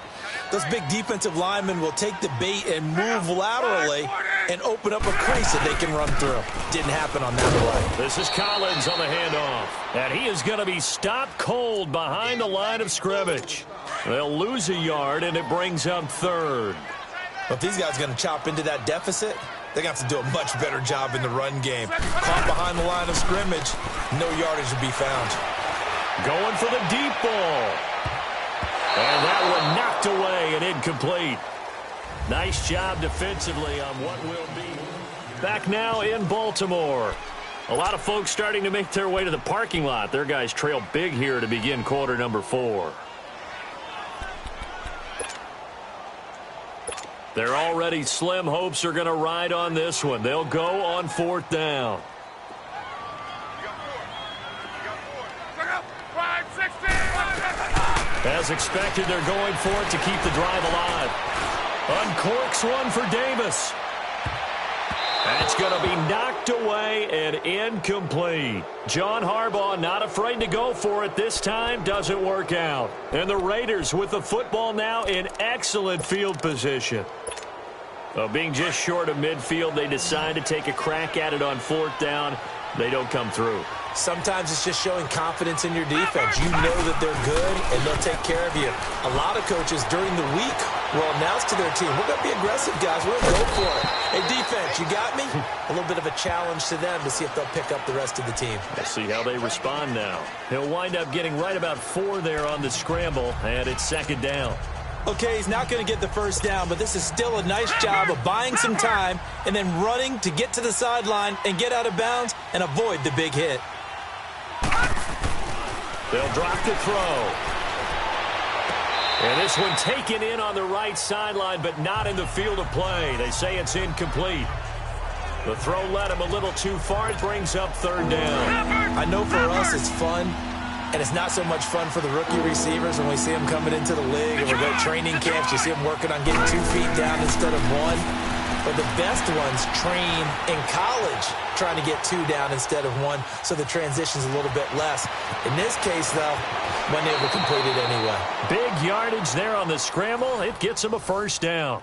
those big defensive linemen will take the bait and move laterally and open up a crease that they can run through. Didn't happen on that play. This is Collins on the handoff. And he is going to be stopped cold behind the line of scrimmage. They'll lose a yard, and it brings up 3rd. But if these guys are going to chop into that deficit, they're going to have to do a much better job in the run game. Caught behind the line of scrimmage, no yardage to be found. Going for the deep ball. And that one knocked away and incomplete. Nice job defensively on what will be. Back now in Baltimore. A lot of folks starting to make their way to the parking lot. Their guys trail big here to begin quarter number 4. They're already slim hopes are going to ride on this one. They'll go on 4th down. As expected, they're going for it to keep the drive alive. Uncorks one for Davis. And it's going to be knocked away and incomplete. John Harbaugh not afraid to go for it this time. Doesn't work out. And the Raiders with the football now in excellent field position. Being just short of midfield, they decide to take a crack at it on 4th down. They don't come through. Sometimes it's just showing confidence in your defense. You know that they're good, and they'll take care of you. A lot of coaches during the week will announce to their team, we're going to be aggressive, guys. We're going to go for it. Hey, defense, you got me? A little bit of a challenge to them to see if they'll pick up the rest of the team. We'll see how they respond now. He'll wind up getting right about 4 there on the scramble, and it's 2nd down. Okay, he's not going to get the 1st down, but this is still a nice job of buying some time and then running to get to the sideline and get out of bounds and avoid the big hit. They'll drop the throw. And this one taken in on the right sideline, but not in the field of play. They say it's incomplete. The throw led him a little too far. It brings up third down. I know for us it's fun, and it's not so much fun for the rookie receivers when we see them coming into the league and we go to training camps. You see them working on getting 2 feet down instead of 1. But the best ones train in college trying to get 2 down instead of 1, so the transition's a little bit less. In this case, though, wasn't able to complete it anyway. Big yardage there on the scramble. It gets him a first down.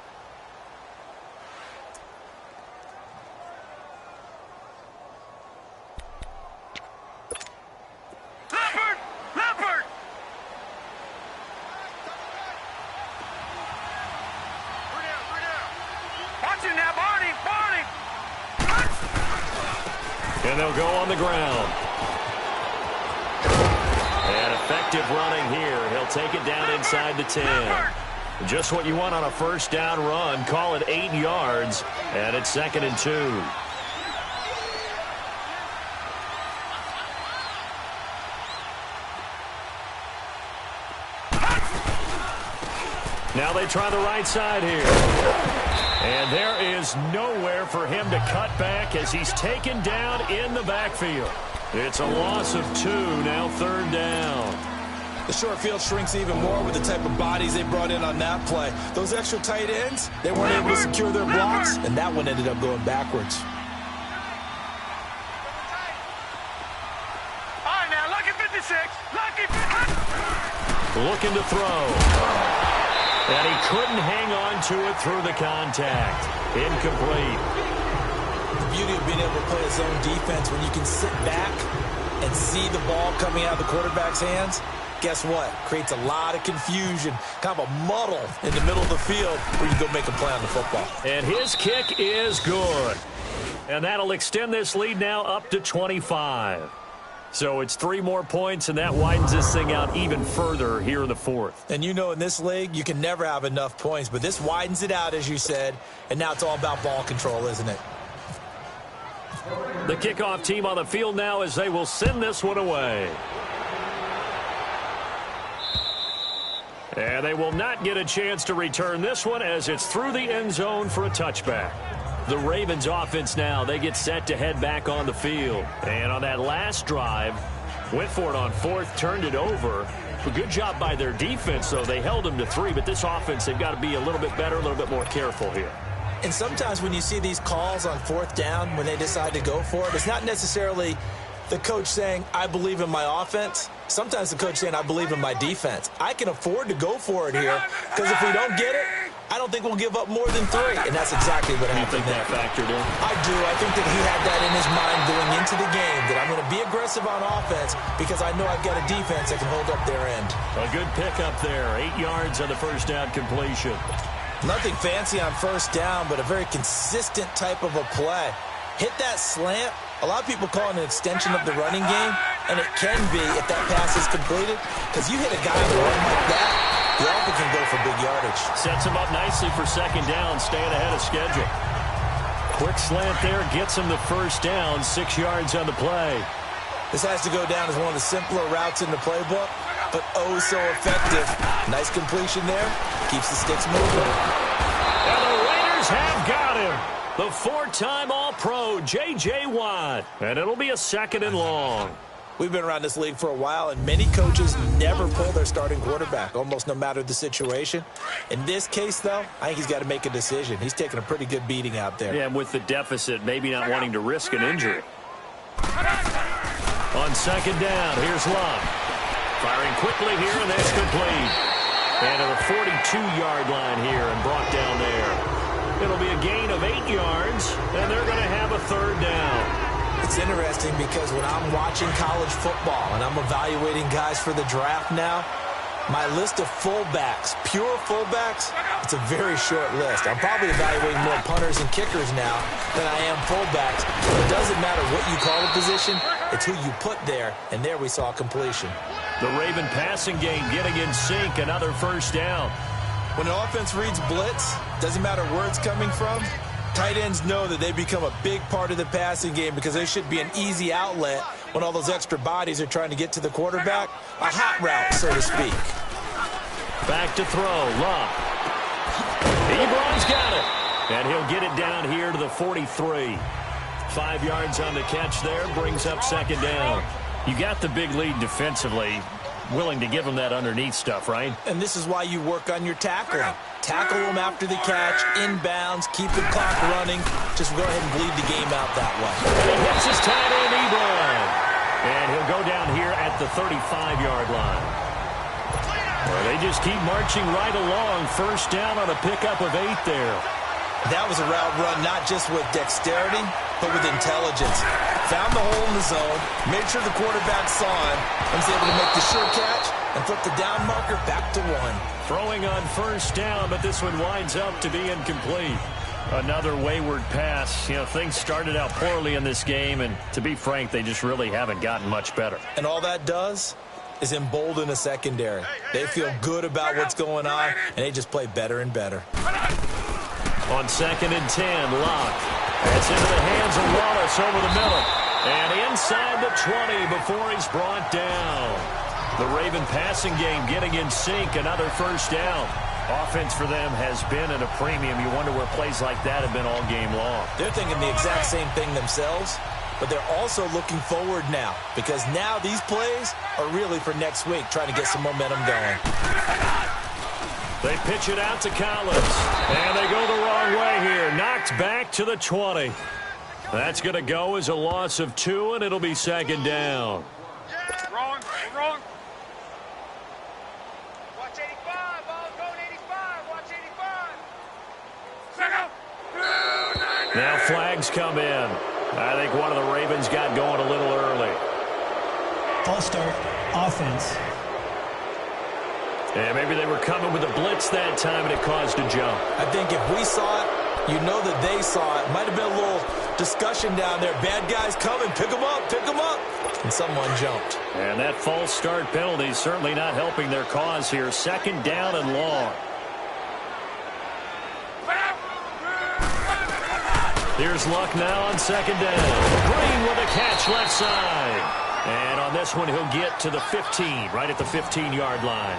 And they'll go on the ground. And effective running here. He'll take it down inside the 10. Just what you want on a first down run. Call it 8 yards. And it's 2nd and 2. Now they try the right side here. And there is nowhere for him to cut back as he's taken down in the backfield. It's a loss of 2, now 3rd down. The short field shrinks even more with the type of bodies they brought in on that play. Those extra tight ends, they weren't able to secure their blocks, and that one ended up going backwards. All right, now, lucky 56. Lucky 56. Looking to throw. And he couldn't hang on to it through the contact. Incomplete. The beauty of being able to play a zone defense when you can sit back and see the ball coming out of the quarterback's hands, guess what? Creates a lot of confusion, kind of a muddle in the middle of the field where you go make a play on the football. And his kick is good. And that'll extend this lead now up to 25. So it's 3 more points, and that widens this thing out even further here in the 4th. And you know in this league, you can never have enough points, but this widens it out, as you said, and now it's all about ball control, isn't it? The kickoff team on the field now as they will send this one away. And they will not get a chance to return this one as it's through the end zone for a touchback. The Ravens offense now, they get set to head back on the field. And on that last drive, went for it on 4th, turned it over. A good job by their defense, though. They held them to 3, but this offense, they've got to be a little bit better, a little bit more careful here. And sometimes when you see these calls on 4th down, when they decide to go for it, it's not necessarily the coach saying, I believe in my offense. Sometimes the coach saying, I believe in my defense. I can afford to go for it here because if we don't get it, I don't think we'll give up more than 3. And that's exactly what happened there. You think that factored in? I do. I think that he had that in his mind going into the game, that I'm going to be aggressive on offense because I know I've got a defense that can hold up their end. A good pickup there. 8 yards on the first down completion. Nothing fancy on first down, but a very consistent type of a play. Hit that slant. A lot of people call it an extension of the running game, and it can be if that pass is completed, because you hit a guy on the run like that, the offense can go for big yardage. Sets him up nicely for second down, staying ahead of schedule. Quick slant there, gets him the first down, 6 yards on the play. This has to go down as one of the simpler routes in the playbook, but oh so effective. Nice completion there, keeps the sticks moving. And the Raiders have got him. The 4-time All-Pro, J.J. Watt. And it'll be a 2nd and long. We've been around this league for a while, and many coaches never pull their starting quarterback, almost no matter the situation. In this case, though, I think he's got to make a decision. He's taking a pretty good beating out there. Yeah, and with the deficit, maybe not wanting to risk an injury. On second down, here's Love. Firing quickly here, and that's complete. And to the 42-yard line here and brought down there. It'll be a gain of 8 yards, and they're going to have a 3rd down. It's interesting because when I'm watching college football and I'm evaluating guys for the draft now, my list of fullbacks, pure fullbacks, it's a very short list. I'm probably evaluating more punters and kickers now than I am fullbacks. It doesn't matter what you call the position, it's who you put there, and there we saw completion. The Raven passing game getting in sync, another first down. When an offense reads blitz, doesn't matter where it's coming from, tight ends know that they become a big part of the passing game because they should be an easy outlet when all those extra bodies are trying to get to the quarterback. A hot route, so to speak. Back to throw. Luck. Ebron's got it. And he'll get it down here to the 43. 5 yards on the catch there. Brings up second down. You got the big lead defensively. Willing to give them that underneath stuff, right? And this is why you work on your tackling. Tackle them after the catch, inbounds, keep the clock running. Just go ahead and bleed the game out that way. And he hits his tight end, Ebron. And he'll go down here at the 35-yard line. Well, they just keep marching right along. First down on a pickup of 8 there. That was a route run not just with dexterity, but with intelligence. Found the hole in the zone, made sure the quarterback saw him, and was able to make the sure catch and flip the down marker back to 1. Throwing on first down, but this one winds up to be incomplete. Another wayward pass. You know, things started out poorly in this game, and to be frank, they just really haven't gotten much better. And all that does is embolden a secondary. They feel good about what's going on, and they just play better and better. On 2nd and 10, Locke. That's into the hands of Wallace over the middle. And inside the 20 before he's brought down. The Raven passing game getting in sync. Another first down. Offense for them has been at a premium. You wonder where plays like that have been all game long. They're thinking the exact same thing themselves, but they're also looking forward now, because now these plays are really for next week, trying to get some momentum going. They pitch it out to Collins, and they go the wrong way here. Knocked back to the 20. That's going to go as a loss of 2, and it'll be second down. Wrong. Watch 85. Ball going 85. Watch 85. Now flags come in. I think one of the Ravens got going a little early. False start, offense. Yeah, maybe they were coming with a blitz that time, and it caused a jump. I think if we saw it, you know that they saw it. Might have been a little discussion down there. Bad guys coming. Pick them up. And someone jumped. And that false start penalty is certainly not helping their cause here. Second down and long. Here's Luck now on second down. Green with a catch left side. And on this one, he'll get to the 15, right at the 15-yard line.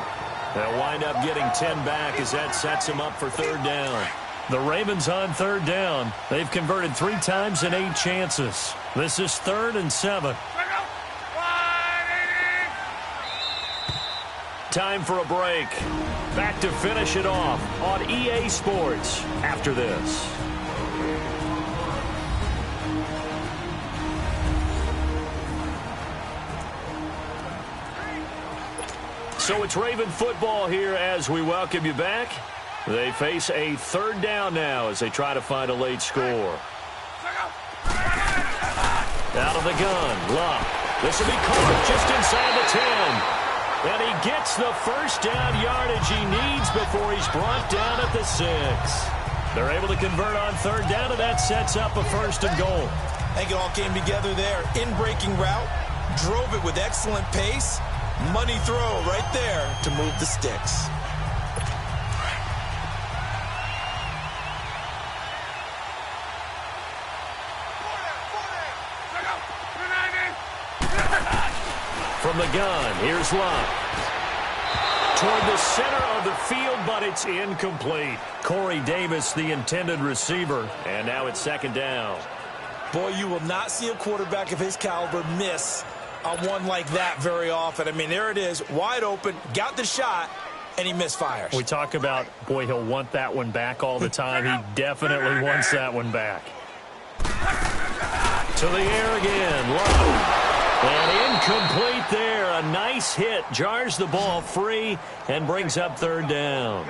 They'll wind up getting 10 back as that sets him up for third down. The Ravens on third down. They've converted 3 times in 8 chances. This is 3rd and 7. Time for a break. Back to finish it off on EA Sports after this. So it's Raven football here as we welcome you back. They face a third down now as they try to find a late score. Out of the gun, Luck. This will be caught just inside the 10. And he gets the first down yardage he needs before he's brought down at the 6. They're able to convert on third down, and that sets up a 1st and goal. I think it all came together there. In-breaking route, drove it with excellent pace. Money throw right there to move the sticks. From the gun, here's Luck. Toward the center of the field, but it's incomplete. Corey Davis, the intended receiver, and now it's second down. Boy, you will not see a quarterback of his caliber miss on one like that very often. I mean, there it is, wide open, got the shot, and he misfires. We talk about, boy, he'll want that one back all the time. He definitely wants that one back. To the air again, Low. And incomplete there. A nice hit, jars the ball free, and brings up third down.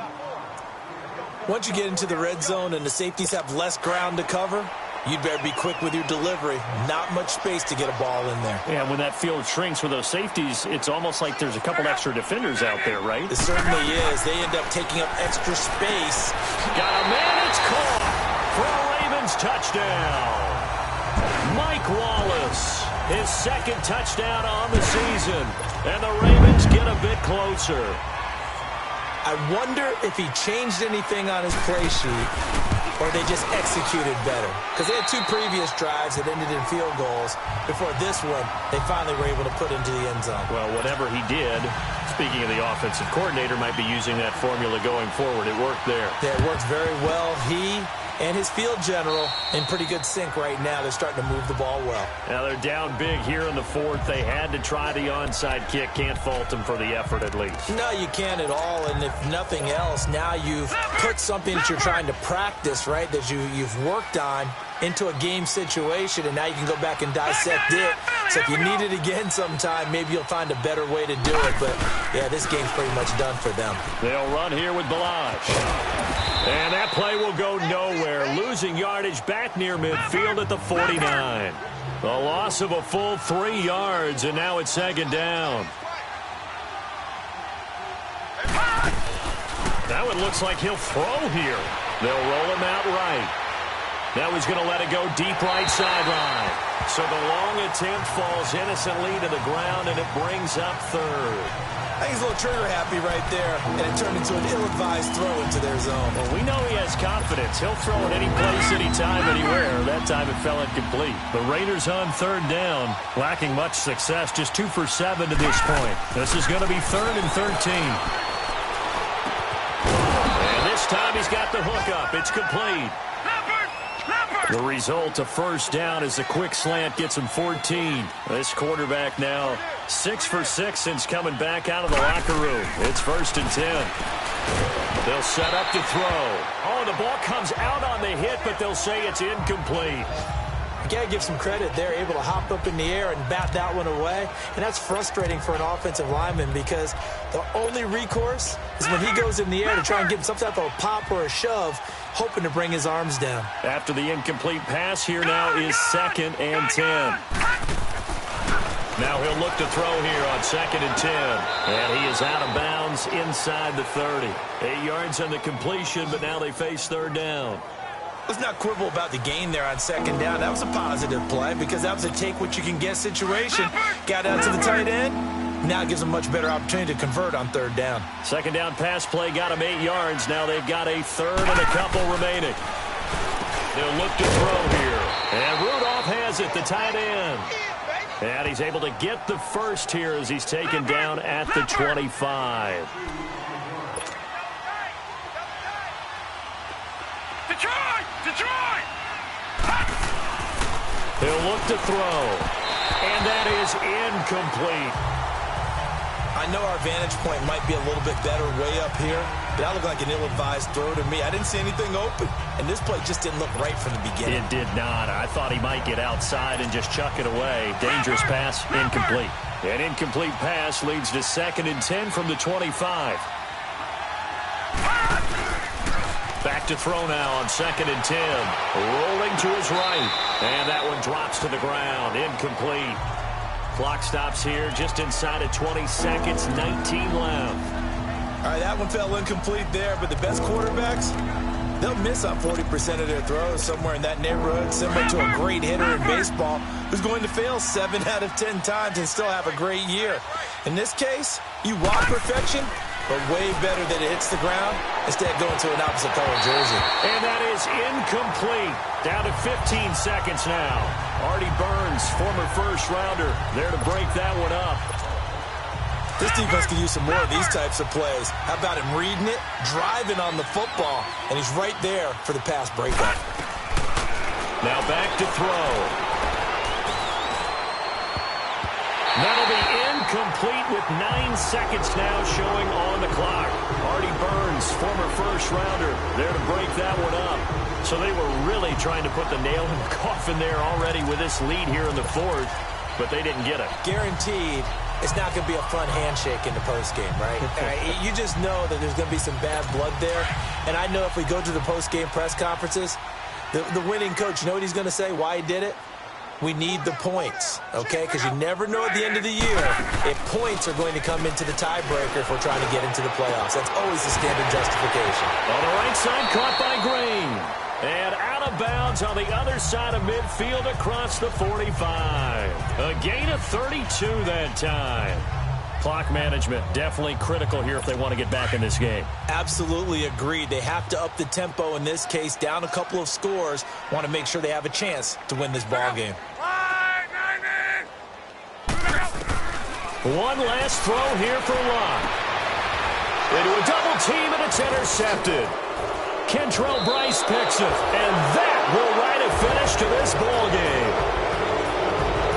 Once you get into the red zone and the safeties have less ground to cover, you'd better be quick with your delivery. Not much space to get a ball in there. Yeah, when that field shrinks with those safeties, it's almost like there's a couple extra defenders out there, right? It certainly is. They end up taking up extra space. Got a man, it's caught for a Ravens touchdown. Mike Wallace, his 2nd touchdown on the season. And the Ravens get a bit closer. I wonder if he changed anything on his play sheet, or they just executed better. Because they had 2 previous drives that ended in field goals. Before this one, they finally were able to put into the end zone. Well, whatever he did, Speaking of the offensive coordinator, might be using that formula going forward. It worked there. Yeah, it works very well. He and his field general in pretty good sync right now. They're starting to move the ball well. Now they're down big here in the fourth. They had to try the onside kick. Can't fault them for the effort at least. No, you can't at all. And if nothing else, now you've put something that you're trying to practice, right, that you've worked on into a game situation, and now you can go back and dissect it. So if you need it again sometime, maybe you'll find a better way to do it. But, yeah, this game's pretty much done for them. They'll run here with Balaj. And that play will go nowhere. Losing yardage back near midfield at the 49. A loss of a full 3 yards, and now it's second down. Now it looks like he'll throw here. They'll roll him out right. Now he's going to let it go deep right sideline. So the long attempt falls innocently to the ground, and it brings up third. I think he's a little trigger happy right there, and it turned into an ill-advised throw into their zone. Well, we know he has confidence. He'll throw it any place, anytime, anywhere. That time it fell incomplete. The Raiders on third down, lacking much success, just 2 for 7 to this point. This is going to be 3rd and 13. And this time he's got the hook up. It's complete. The result of first down is a quick slant gets him 14. This quarterback now 6 for 6 since coming back out of the locker room. It's 1st and 10. They'll set up to throw. Oh, the ball comes out on the hit, but they'll say it's incomplete. You got to give some credit. They're able to hop up in the air and bat that one away. And that's frustrating for an offensive lineman because the only recourse is when he goes in the air to try and get some type of a pop or a shove, hoping to bring his arms down. After the incomplete pass, here now is 2nd and 10. Now he'll look to throw here on 2nd and 10. And he is out of bounds inside the 30. 8 yards on the completion, but now they face third down. Let's not quibble about the gain there on 2nd down. That was a positive play because that was a take-what-you-can-get situation. Got out to the tight end. Now it gives them a much better opportunity to convert on 3rd down. 2nd down pass play got him 8 yards. Now they've got a 3rd and a couple remaining. They'll look to throw here. And Rudolph has it, the tight end. And he's able to get the first here as he's taken down at the 25. Detroit! He'll look to throw. And that is incomplete. I know our vantage point might be a little bit better way up here, but that looked like an ill-advised throw to me. I didn't see anything open, and this play just didn't look right from the beginning. It did not. I thought he might get outside and just chuck it away. Dangerous pass, incomplete. An incomplete pass leads to 2nd and 10 from the 25. Back to throw now on 2nd and 10. Rolling to his right. And that one drops to the ground. Incomplete. Clock stops here just inside of 20 seconds. 19 left. All right, that one fell incomplete there, but the best quarterbacks, they'll miss on 40% of their throws somewhere in that neighborhood, similar to a great hitter in baseball who's going to fail 7 out of 10 times and still have a great year. In this case, you want perfection, but way better that it hits the ground instead of going to an opposite color jersey. And that is incomplete. Down to 15 seconds now. Artie Burns, former first-rounder, there to break that one up. This defense could use some more of these types of plays. How about him reading it, driving on the football, and he's right there for the pass breakup. Now back to throw. That'll be incomplete with 9 seconds now showing on the clock. Artie Burns, former first-rounder, there to break that one up. So they were really trying to put the nail in the coffin there already with this lead here in the fourth, but they didn't get it. Guaranteed it's not going to be a fun handshake in the postgame, right? You just know that there's going to be some bad blood there. And I know if we go to the postgame press conferences, the winning coach, you know what he's going to say, why he did it? We need the points, okay? Because you never know at the end of the year if points are going to come into the tiebreaker if we're trying to get into the playoffs. That's always the standard justification. On the right side, caught by Green. And out of bounds on the other side of midfield across the 45. A gain of 32 that time. Clock management definitely critical here if they want to get back in this game. Absolutely agreed. They have to up the tempo in this case, down a couple of scores. Want to make sure they have a chance to win this ball game. One last throw here for Locke. Into a double team, and it's intercepted. Kentrell Bryce picks it, and that will write a finish to this ball game.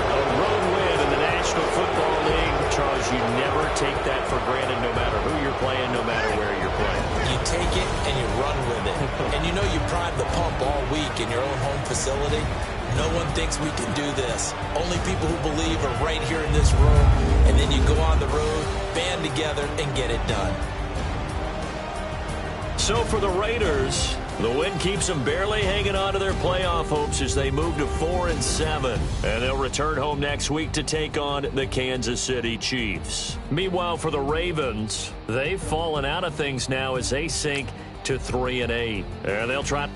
A road win in the National Football League. Charles, you never take that for granted, no matter who you're playing, no matter where you're playing. You take it and you run with it. And you know you prime the pump all week in your own home facility. No one thinks we can do this. Only people who believe are right here in this room. And then you go on the road, band together, and get it done. So for the Raiders, the win keeps them barely hanging on to their playoff hopes as they move to 4-7. And they'll return home next week to take on the Kansas City Chiefs. Meanwhile, for the Ravens, they've fallen out of things now as they sink to 3-8. And they'll try